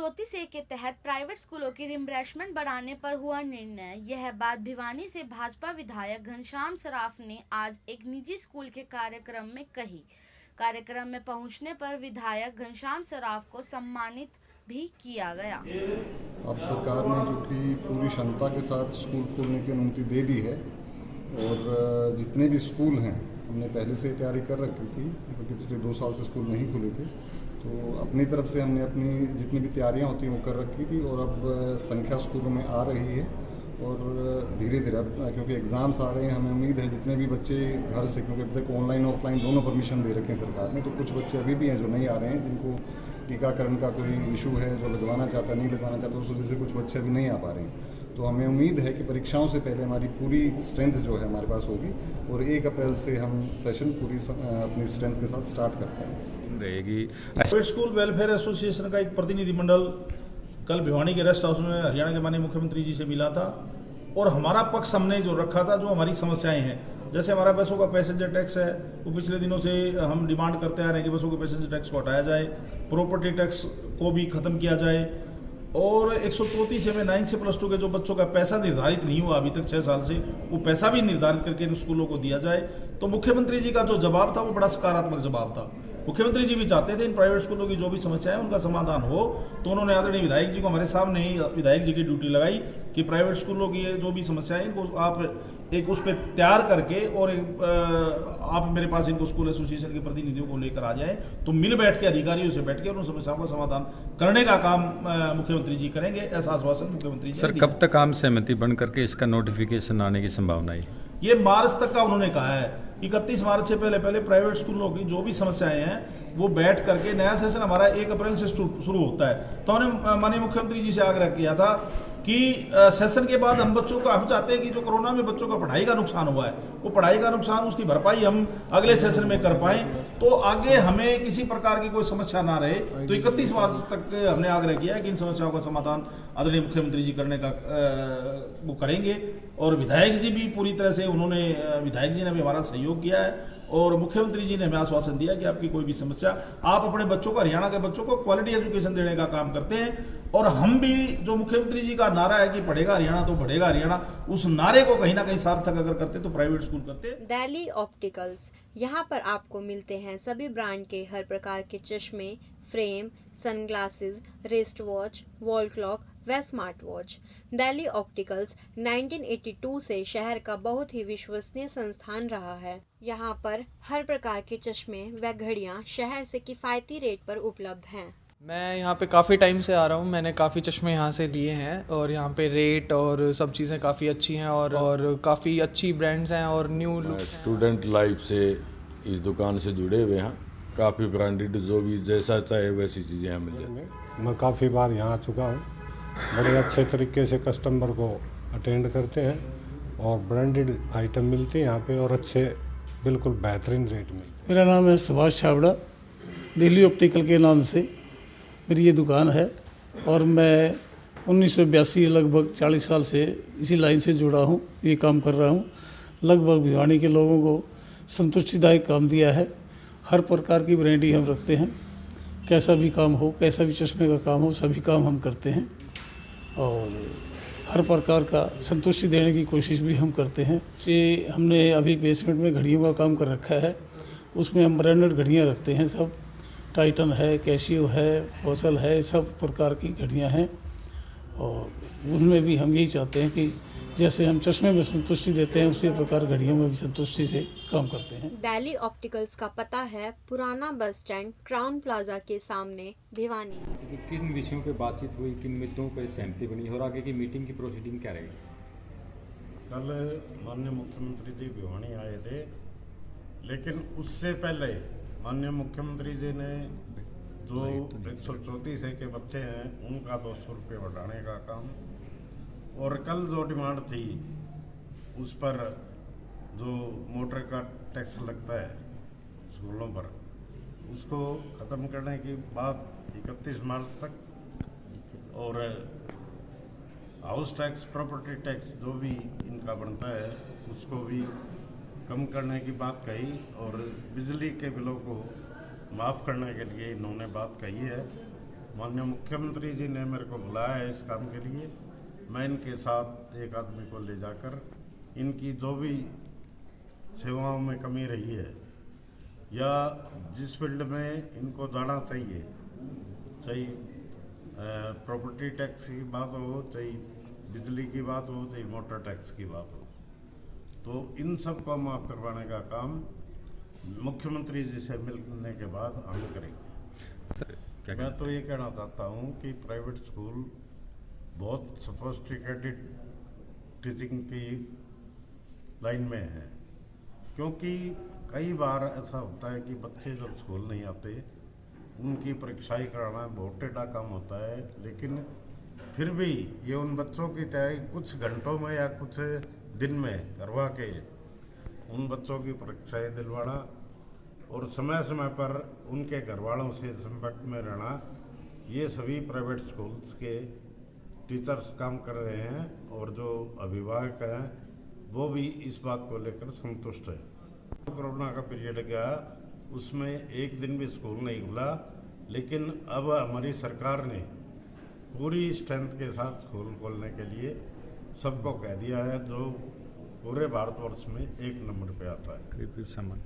134 के तहत प्राइवेट स्कूलों की रिम्बर्समेंट बढ़ाने पर हुआ निर्णय। यह बात भिवानी से भाजपा विधायक घनश्याम सराफ ने आज एक निजी स्कूल के कार्यक्रम में कही। कार्यक्रम में पहुंचने पर विधायक घनश्याम सराफ को सम्मानित भी किया गया। अब सरकार ने जो कि पूरी क्षमता के साथ स्कूल खोलने की अनुमति दे दी है और जितने भी स्कूल हैं हमने पहले से तैयारी कर रखी थी, क्योंकि पिछले 2 साल से स्कूल नहीं खुले थे, तो अपनी तरफ से हमने अपनी जितनी भी तैयारियां होती हैं वो कर रखी थी और अब संख्या स्कूलों में आ रही है और धीरे धीरे अब क्योंकि एग्ज़ाम्स आ रहे हैं, हमें उम्मीद है जितने भी बच्चे घर से, क्योंकि अब तक ऑनलाइन ऑफलाइन दोनों परमिशन दे रखे हैं सरकार ने, तो कुछ बच्चे अभी भी हैं जो नहीं आ रहे हैं, जिनको टीकाकरण का कोई इशू है, जो लगवाना चाहता नहीं लगवाना चाहता, उस वजह से कुछ बच्चे अभी नहीं आ पा रहे हैं। तो हमें उम्मीद है कि परीक्षाओं से पहले हमारी पूरी स्ट्रेंथ जो है हमारे पास होगी और 1 अप्रैल से हम सेशन पूरी अपनी स्ट्रेंथ के साथ स्टार्ट कर पाएंगे रहेगी। प्राइवेट स्कूल वेलफेयर एसोसिएशन का एक प्रतिनिधिमंडल कल भिवानी के रेस्ट हाउस में हरियाणा के माननीय मुख्यमंत्री जी से मिला था और हमारा पक्ष हमने जो रखा था, जो हमारी समस्याएं हैं, जैसे हमारा बसों का पैसेंजर टैक्स है, वो पिछले दिनों से हम डिमांड करते आ रहे हैं कि बसों के पैसेंजर टैक्स को हटाया जाए, प्रॉपर्टी टैक्स को भी खत्म किया जाए और 134 में 9 से +2 के जो बच्चों का पैसा निर्धारित नहीं हुआ अभी तक 6 साल से, वो पैसा भी निर्धारित करके इन स्कूलों को दिया जाए। तो मुख्यमंत्री जी का जो जवाब था वो बड़ा सकारात्मक जवाब था। मुख्यमंत्री जी भी चाहते थे इन प्राइवेट स्कूलों की जो भी समस्या है उनका समाधान हो, तो उन्होंने आदरणीय विधायक जी को हमारे सामने ही विधायक जी की ड्यूटी लगाई कि प्राइवेट स्कूलों की जो भी समस्या है इनको आप एक उस पर तैयार करके और आप मेरे पास इनको स्कूल एसोसिएशन के प्रतिनिधियों को लेकर आ जाए, तो मिल बैठ के अधिकारियों से बैठ के उन समस्याओं का समाधान करने का काम मुख्यमंत्री जी करेंगे, ऐसा आश्वासन मुख्यमंत्री जी। सर, कब तक आम सहमति बन करके इसका नोटिफिकेशन आने की संभावना है? ये मार्च तक का उन्होंने कहा है। 31 मार्च से पहले प्राइवेट स्कूलों की जो भी समस्याएं हैं वो बैठ करके, नया सेशन हमारा 1 अप्रैल से शुरू होता है, तो हमने माननीय मुख्यमंत्री जी से आग्रह किया था कि सेशन के बाद हम चाहते हैं कि जो कोरोना में बच्चों का पढ़ाई का नुकसान हुआ है, वो पढ़ाई का नुकसान, उसकी भरपाई हम अगले सेशन में कर पाएं, तो आगे हमें किसी प्रकार की कोई समस्या ना रहे। तो 31 मार्च तक हमने आग्रह किया है कि इन समस्याओं का समाधान आदरणीय मुख्यमंत्री जी करने का वो करेंगे और विधायक जी भी पूरी तरह से विधायक जी ने भी हमारा सहयोग किया है और मुख्यमंत्री जी ने हमें आश्वासन दिया कि आपकी कोई भी समस्या, आप अपने बच्चों को, हरियाणा के बच्चों को क्वालिटी एजुकेशन देने का काम करते हैं और हम भी, जो मुख्यमंत्री जी का नारा है कि पढ़ेगा हरियाणा तो बढ़ेगा हरियाणा, उस नारे को कहीं ना कहीं सार्थक अगर करते तो प्राइवेट स्कूल करते। दिल्ली ऑप्टिकल्स, यहाँ पर आपको मिलते हैं सभी ब्रांड के हर प्रकार के चश्मे, frame, sunglasses, wrist watch, wall clock व स्मार्ट वॉच। दिल्ली ऑप्टिकल्स 1982 से शहर का बहुत ही विश्वसनीय संस्थान रहा है। यहाँ पर हर प्रकार के चश्मे व घड़ियाँ शहर से किफ़ायती रेट पर उपलब्ध हैं। मैं यहाँ पे काफ़ी टाइम से आ रहा हूँ, मैंने काफ़ी चश्मे यहाँ से लिए हैं और यहाँ पे रेट और सब चीज़ें काफ़ी अच्छी हैं और काफ़ी अच्छी ब्रांड्स हैं और न्यू लुक। स्टूडेंट लाइफ से इस दुकान से जुड़े हुए हैं, काफ़ी ब्रांडेड जो भी जैसा चाहे वैसी चीज़ें यहाँ मिल जाती हैं। मैं काफ़ी बार यहाँ आ चुका हूँ, बड़े अच्छे तरीके से कस्टमर को अटेंड करते हैं और ब्रांडेड आइटम मिलते हैं यहाँ पे और अच्छे बिल्कुल बेहतरीन रेट में। मेरा नाम है सुभाष छाबड़ा, दिल्ली ऑप्टिकल के नाम से मेरी ये दुकान है और मैं 1982 लगभग 40 साल से इसी लाइन से जुड़ा हूँ, ये काम कर रहा हूँ। लगभग भिवानी के लोगों को संतुष्टिदायक काम दिया है। हर प्रकार की ब्रांडी हम रखते हैं, कैसा भी काम हो, कैसा भी चश्मे का काम हो, सभी काम हम करते हैं और हर प्रकार का संतुष्टि देने की कोशिश भी हम करते हैं। ये हमने अभी बेसमेंट में घड़ियों का काम कर रखा है, उसमें हम ब्रांडेड घड़ियाँ रखते हैं, सब टाइटन है, कैशियो है, फोसल है, सब प्रकार की घड़ियाँ हैं और उनमें भी हम यही चाहते हैं कि जैसे हम चश्मे में संतुष्टि देते हैं उसी प्रकार घड़ियों में भी संतुष्टि से काम करते हैं। दिल्ली ऑप्टिकल्स का पता है पुराना बस स्टैंड क्राउन प्लाजा के सामने, भिवानी। किन विषयों पे बातचीत हुई, किन मुद्दों पे सहमति बनी और आगे की मीटिंग की प्रोसीडिंग क्या रहेगी? कल माननीय मुख्यमंत्री जी भिवानी आए थे, लेकिन उससे पहले माननीय मुख्यमंत्री जी ने जो 134 के बच्चे हैं उनका 200 रुपये बढ़ाने का काम और कल जो डिमांड थी उस पर जो मोटर का टैक्स लगता है स्कूलों पर, उसको ख़त्म करने की बात 31 मार्च तक और हाउस टैक्स, प्रॉपर्टी टैक्स जो भी इनका बनता है उसको भी कम करने की बात कही और बिजली के बिलों को माफ़ करने के लिए इन्होंने बात कही है। माननीय मुख्यमंत्री जी ने मेरे को बुलाया है इस काम के लिए। मैं इनके साथ एक आदमी को ले जाकर इनकी जो भी सेवाओं में कमी रही है या जिस फील्ड में इनको जाना चाहिए, चाहे प्रॉपर्टी टैक्स की बात हो, चाहे बिजली की बात हो, चाहे मोटर टैक्स की बात हो, तो इन सब को माफ़ करवाने का काम मुख्यमंत्री जी से मिलने के बाद हम करेंगे। मैं तो ये कहना चाहता हूँ कि प्राइवेट स्कूल बहुत सोफिस्टिकेटेड टीचिंग की लाइन में है, क्योंकि कई बार ऐसा होता है कि बच्चे जब स्कूल नहीं आते उनकी परीक्षाएं कराना बहुत टेढ़ा काम होता है, लेकिन फिर भी ये उन बच्चों की तैयारी कुछ घंटों में या कुछ दिन में करवा के उन बच्चों की परीक्षाएं दिलवाना और समय समय पर उनके घर वालों से संपर्क में रहना, ये सभी प्राइवेट स्कूल्स के टीचर्स काम कर रहे हैं और जो अभिभावक हैं वो भी इस बात को लेकर संतुष्ट है। कोरोना का पीरियड गया, उसमें एक दिन भी स्कूल नहीं खुला, लेकिन अब हमारी सरकार ने पूरी स्ट्रेंथ के साथ स्कूल खोलने के लिए सबको कह दिया है, जो पूरे भारतवर्ष में 1 नंबर पे आता है। करीब सामान